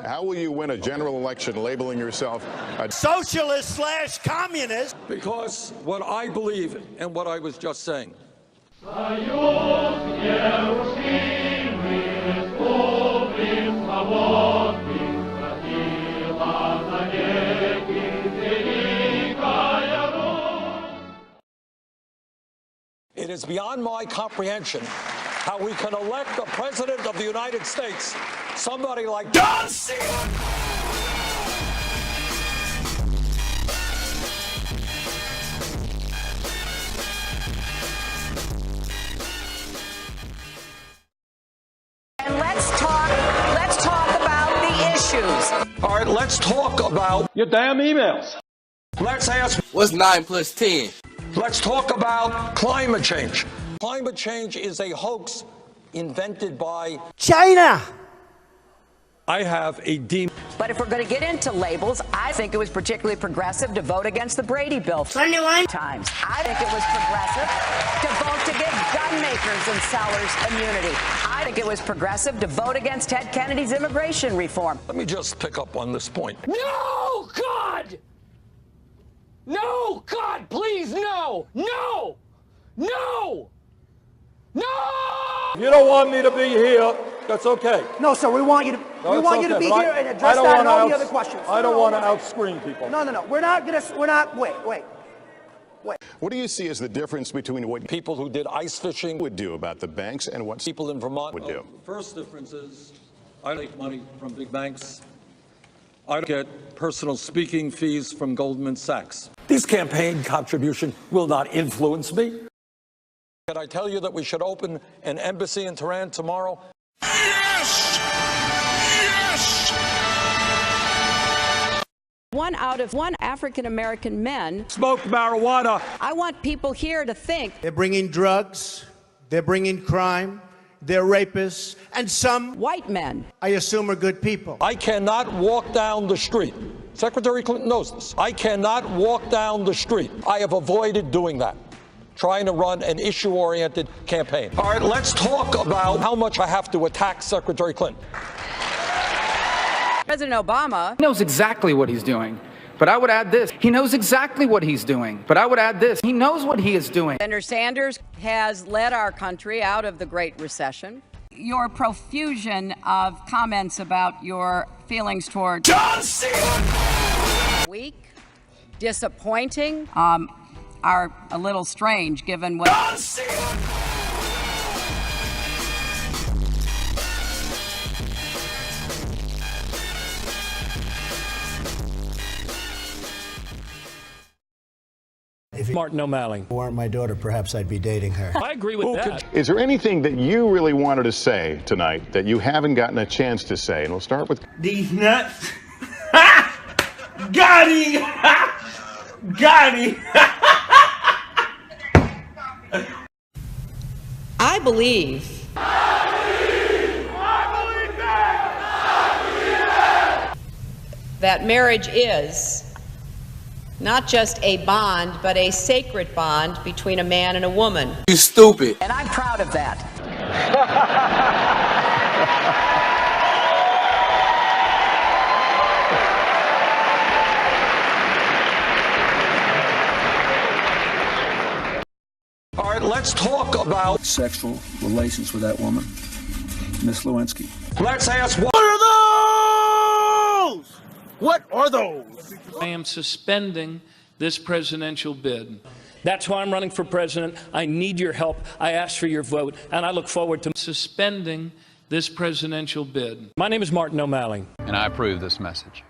How will you win a general election labeling yourself a socialist/communist? Because what I believe and what I was just saying. It is beyond my comprehension how we can elect the President of the United States, somebody like John Cena. And let's talk about the issues. All right, let's talk about your damn emails. Let's ask, what's 9 plus 10? Let's talk about climate change. Climate change is a hoax invented by China. I have a deep. But if we're going to get into labels, I think it was particularly progressive to vote against the Brady bill 21 times. I think it was progressive to vote to give gun makers and sellers immunity. I think it was progressive to vote against Ted Kennedy's immigration reform. Let me just pick up on this point. No, God! No, God, please, no! No! No! No! You don't want me to be here. That's okay. No, sir, we want you to. No, we want okay, you to be but here and address that and all the other questions. I don't want to outscreen people. No, no, no. We're not gonna. We're not. Wait. What do you see as the difference between what People who did ice fishing would do about the banks and what people in Vermont would do? First difference is I take money from big banks. I don't get personal speaking fees from Goldman Sachs. This campaign contribution will not influence me. Can I tell you that we should open an embassy in Tehran tomorrow? Yes! Yes! 1 out of 1 African-American men Smoke marijuana. I want people here to think They're bringing drugs. They're bringing crime. They're rapists, and some, white men. I assume, are good people. I cannot walk down the street. Secretary Clinton knows this. I cannot walk down the street. I have avoided doing that, trying to run an issue-oriented campaign. All right, let's talk about how much I have to attack Secretary Clinton. President Obama knows exactly what he's doing. But I would add this. He knows exactly what he's doing. But I would add this. He knows what he is doing. Senator Sanders has led our country out of the Great Recession. Your profusion of comments about your feelings toward John Cena! Weak, disappointing, are a little strange given what John Cena! If Martin O'Malley weren't my daughter, perhaps I'd be dating her. I agree with that. Is there anything that you really wanted to say tonight that you haven't gotten a chance to say? And we'll start with These nuts. Got him! Got him! I believe that marriage is not just a bond, but a sacred bond between a man and a woman. You stupid. And I'm proud of that. All right, let's talk about sexual relations with that woman, Miss Lewinsky. Let's ask what are those? What are those? I am suspending this presidential bid. That's why I'm running for president. I need your help. I ask for your vote, and I look forward to suspending this presidential bid. My name is Martin O'Malley. And I approve this message.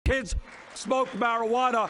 Kids smoke marijuana.